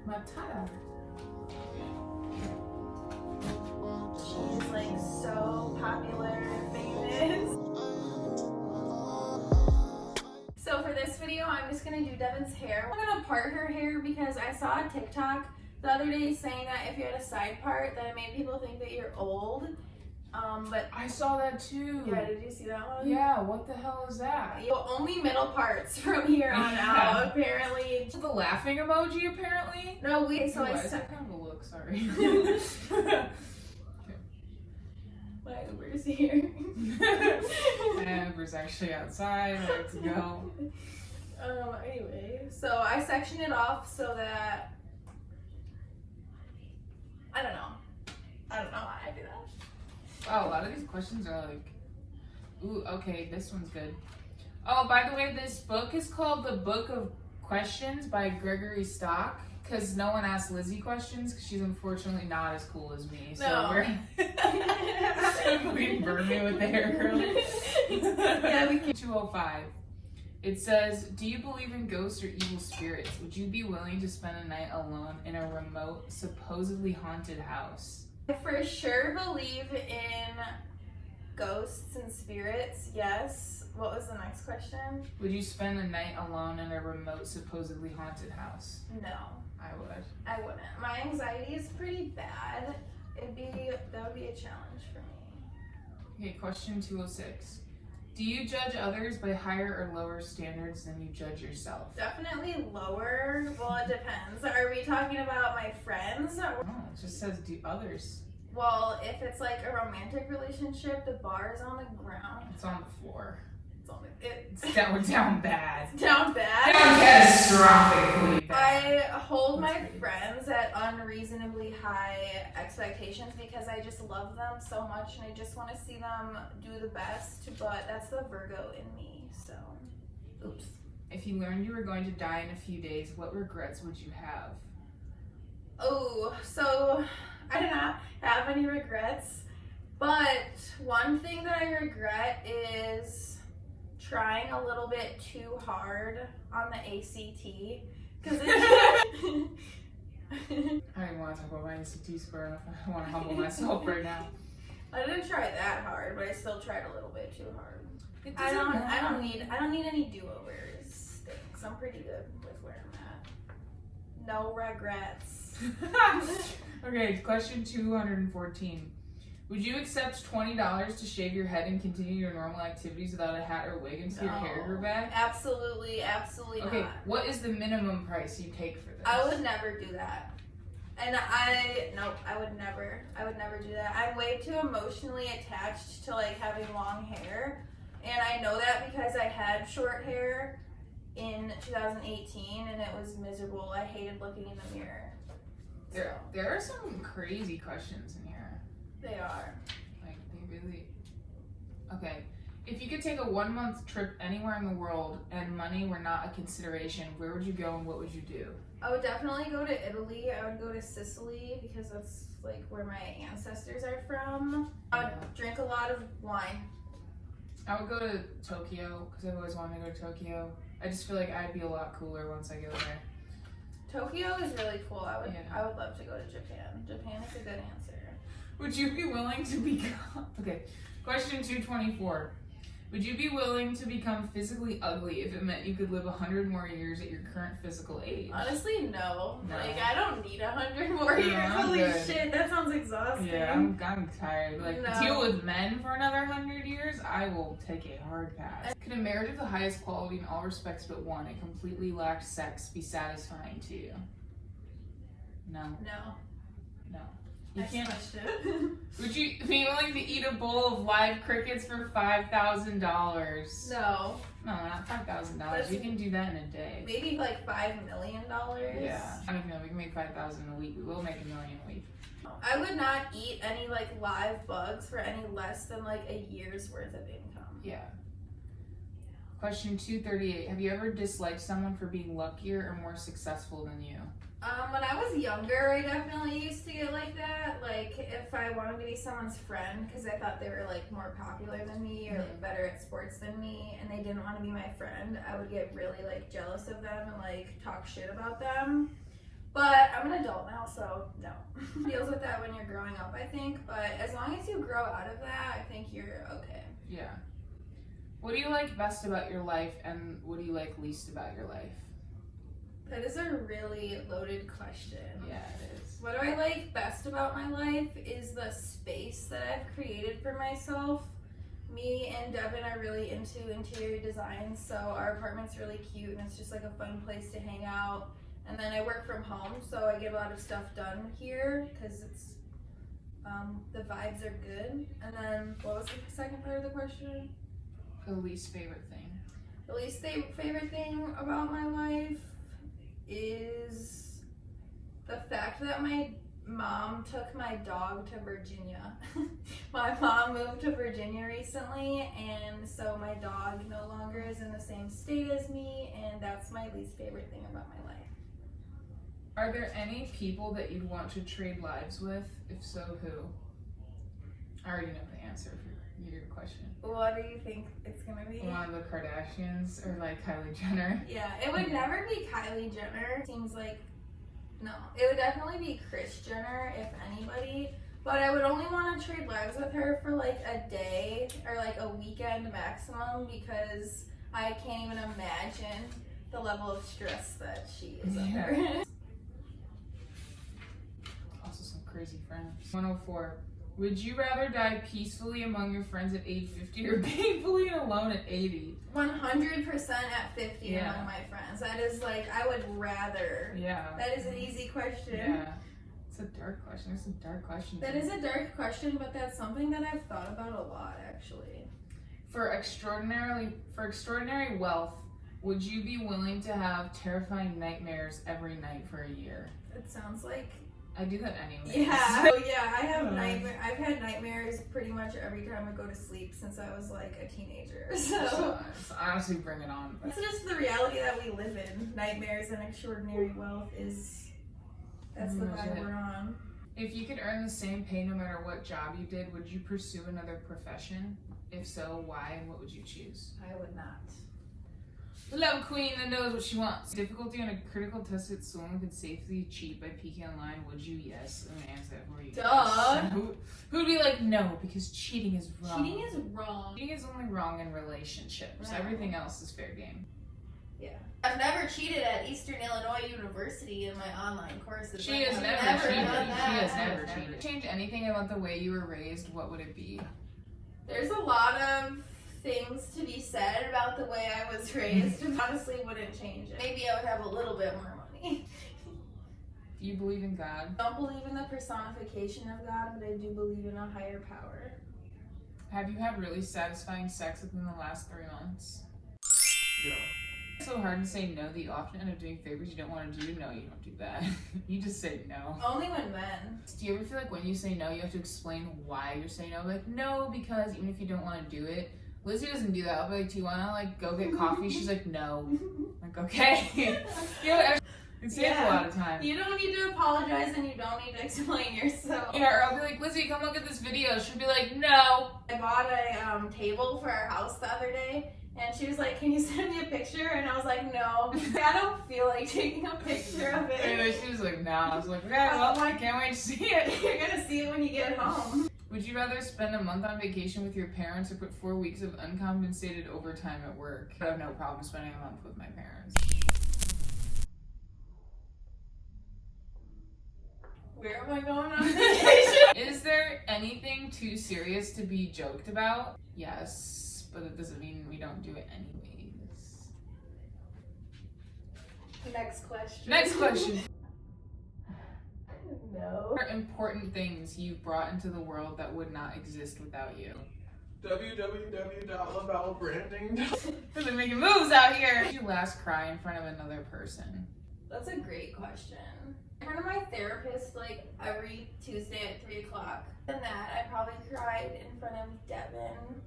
matata. She's like so popular and famous. So for this video, I'm just gonna do Devin's hair. I'm gonna part her hair because I saw a TikTok the other day saying that if you had a side part, that it made people think that you're old. But I saw that too. yeah, did you see that one? Yeah, what the hell is that? Well, only middle parts from here on out, apparently. The laughing emoji, apparently? No, wait, so Ooh, I it's said. kind of a look, sorry. My Uber's here. Amber's actually outside, let's go. Anyway, so I sectioned it off so that, I don't know why I do that. Wow, a lot of these questions are like, ooh, okay, this one's good. Oh, by the way, this book is called The Book of Questions by Gregory Stock, because no one asked Lizzie questions, because she's unfortunately not as cool as me. So No. we're we can burn me with the hair curler. Yeah, we can. 205. It says, do you believe in ghosts or evil spirits? Would you be willing to spend a night alone in a remote, supposedly haunted house? I for sure believe in ghosts and spirits, yes. What was the next question? Would you spend a night alone in a remote, supposedly haunted house? No, I would. I wouldn't. My anxiety is pretty bad. That would be a challenge for me. Okay, question 206. Do you judge others by higher or lower standards than you judge yourself? Definitely lower. Well, it depends. Are we talking about my friends? No, it just says do others. Well, if it's like a romantic relationship, the bar is on the ground. It's on the floor. It's Down bad. down bad. Down catastrophically bad. I hold my friends at unreasonably high expectations because I just love them so much and I just want to see them do the best, but that's the Virgo in me, so oops. If you learned you were going to die in a few days, what regrets would you have? Oh, so I do not have any regrets, but one thing that I regret is trying a little bit too hard on the ACT because I don't want to talk about my ACT score. I want to humble myself right now. I didn't try that hard, but I still tried a little bit too hard. It I doesn't don't need any do-overs things. I'm pretty good with where I'm at. No regrets. Okay, question 214. Would you accept $20 to shave your head and continue your normal activities without a hat or wig until your hair grew back? Absolutely Okay, not. what is the minimum price you take for this? I would never do that. And I would never do that. I'm way too emotionally attached to like having long hair. And I know that because I had short hair in 2018 and it was miserable. I hated looking in the mirror. There are some crazy questions in here. They are. Like, they really... Okay. If you could take a 1-month trip anywhere in the world and money were not a consideration, where would you go and what would you do? I would definitely go to Italy. I would go to Sicily because that's like where my ancestors are from. I would drink a lot of wine. I would go to Tokyo because I've always wanted to go to Tokyo. I just feel like I'd be a lot cooler once I go there. Tokyo is really cool. I would love to go to Japan. Japan is a good answer. Would you be willing to become... Okay, question 224. Would you be willing to become physically ugly if it meant you could live 100 more years at your current physical age? Honestly, no. No. Like, I don't need 100 more years. I'm Holy good. shit, that sounds exhausting. Yeah, I'm tired. Like, No. deal with men for another 100 years, I will take a hard pass. Could a marriage of the highest quality in all respects but one, it completely lacked sex, be satisfying to you? No. No. No. You Next can't. question. Would you be willing to eat a bowl of live crickets for $5,000? No. No, not $5,000. You can do that in a day. Maybe like $5 million. Yeah. I don't know. We can make $5,000 a week. We will make $1 million a week. I would not eat any like live bugs for any less than like a year's worth of income. Yeah. Question 238. Have you ever disliked someone for being luckier or more successful than you? When I was younger, I definitely used to get like that. Like, if I wanted to be someone's friend because I thought they were like more popular than me or like better at sports than me, and they didn't want to be my friend, I would get really like jealous of them and like talk shit about them. But so no. Deals with that when you're growing up, I think, but as long as you grow out of that, I think you're okay. Yeah. What do you like best about your life, and what do you like least about your life? That is a really loaded question. Yeah, it is. What do I like best about my life is the space that I've created for myself. Me and Devin are really into interior design, so our apartment's really cute and it's just like a fun place to hang out. And then I work from home, so I get a lot of stuff done here because it's the vibes are good. And then what was the second part of the question? The least favorite thing. The least favorite thing about my life is the fact that my mom took my dog to Virginia. My mom moved to Virginia recently, and so my dog no longer is in the same state as me, and that's my least favorite thing about my life. Are there any people that you'd want to trade lives with? If so, who? I already know the answer for your question. What do you think it's gonna be? One of the Kardashians or like Kylie Jenner? Yeah, it would never be Kylie Jenner. Seems like, no. It would definitely be Kris Jenner, if anybody. But I would only want to trade lives with her for like a day or like a weekend maximum because I can't even imagine the level of stress that she is under. Also some crazy friends. 104. Would you rather die peacefully among your friends at age 50 or painfully and alone at 80? 100% at 50 among my friends. That is like, I would rather. Yeah. That is an easy question. Yeah. It's a dark question. It's a dark question. That is a dark question, but that's something that I've thought about a lot, actually. For extraordinary wealth, would you be willing to have terrifying nightmares every night for a year? It sounds like... I do that anyway. Yeah. So yeah, I have I've had nightmares pretty much every time I go to sleep since I was like a teenager. So honestly, bring it on. It's just the reality that we live in. Nightmares and extraordinary wealth that's the vibe we're on. If you could earn the same pay no matter what job you did, would you pursue another profession? If so, why and what would you choose? I would not. Love queen that knows what she wants. Difficulty on a critical test that someone could safely cheat by peeking online. Would you? Yes. I'm gonna answer that for you. Duh. So, who'd be like, no, because cheating is wrong. Cheating is wrong. Cheating is only wrong in relationships. Right. Everything else is fair game. Yeah. I've never cheated at Eastern Illinois University in my online courses. She has never cheated. She has never cheated. Change anything about the way you were raised, what would it be? There's a lot of things to be said about the way I was raised. Honestly, wouldn't change it. Maybe I would have a little bit more money. Do you believe in God? I don't believe in the personification of God, but I do believe in a higher power. Have you had really satisfying sex within the last 3 months? Yeah. It's so hard to say no that you often end up doing favors you don't want to do. No, you don't do that. You just say no. Only when men. Do you ever feel like when you say no, you have to explain why you're saying no? Like, no, because even if you don't want to do it. Lizzie doesn't do that. I'll be like, do you want to like go get coffee? She's like, no. I'm like, okay. You know, it saves a lot of time. You don't need to apologize and you don't need to explain yourself. Yeah, or I'll be like, Lizzie, come look at this video. She'll be like, no. I bought a table for our house the other day. And she was like, can you send me a picture? And I was like, no. I don't feel like taking a picture of it. Anyway, she was like, no. I was like, okay, well, I can't wait to see it. You're going to see it when you get home. Would you rather spend a month on vacation with your parents or put 4 weeks of uncompensated overtime at work? I have no problem spending a month with my parents. Where am I going on vacation? Is there anything too serious to be joked about? Yes, but it doesn't mean we don't do it anyways. Next question. Next question. No. What are important things you've brought into the world that would not exist without you? www.LaBellebranding. They're making moves out here. Did you last cry in front of another person? That's a great question. In front of my therapist, like every Tuesday at 3 o'clock. Than that, I probably cried in front of Devin.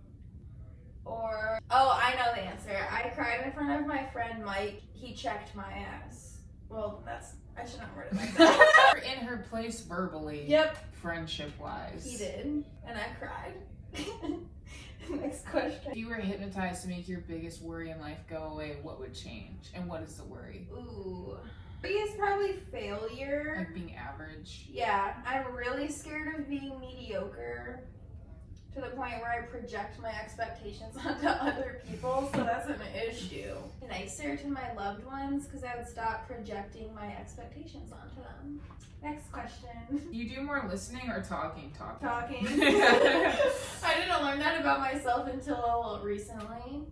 Or, oh, I know the answer. I cried in front of my friend Mike. He checked my ass. Well, I shouldn't have worded it like that. In her place verbally. Yep. Friendship-wise. He did. And I cried. Next question. If you were hypnotized to make your biggest worry in life go away, what would change? And what is the worry? Ooh. Worry is probably failure. Like being average. average. Yeah, I'm really scared of being mediocre to the point where I project my expectations onto other people, so that's an issue. Nicer to my loved ones because I would stop projecting my expectations onto them. Next question. You do more listening or talking? Talking. I didn't learn that about myself until recently.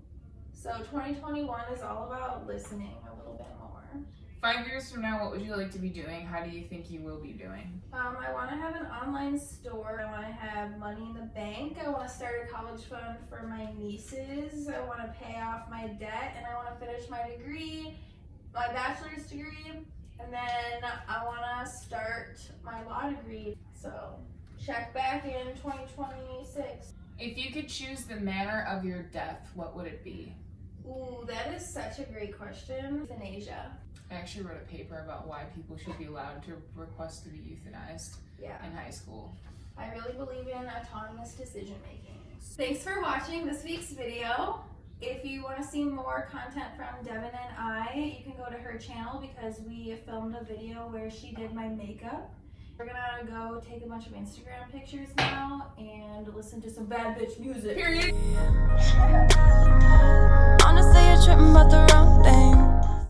So 2021 is all about listening a little bit more. 5 years from now, what would you like to be doing? How do you think you will be doing? I want to have an online store. I want to have money in the bank. I want to start a college fund for my nieces. I want to pay off my debt, and I want to finish my degree, my bachelor's degree, and then I want to start my law degree. So check back in 2026. If you could choose the manner of your death, what would it be? Ooh, that is such a great question. Euthanasia. I actually wrote a paper about why people should be allowed to request to be euthanized in high school. I really believe in autonomous decision making. Thanks for watching this week's video. If you want to see more content from Devin and I, you can go to her channel because we filmed a video where she did my makeup. We're gonna go take a bunch of Instagram pictures now and listen to some bad bitch music. Period. Honestly, you're tripping about the wrong thing.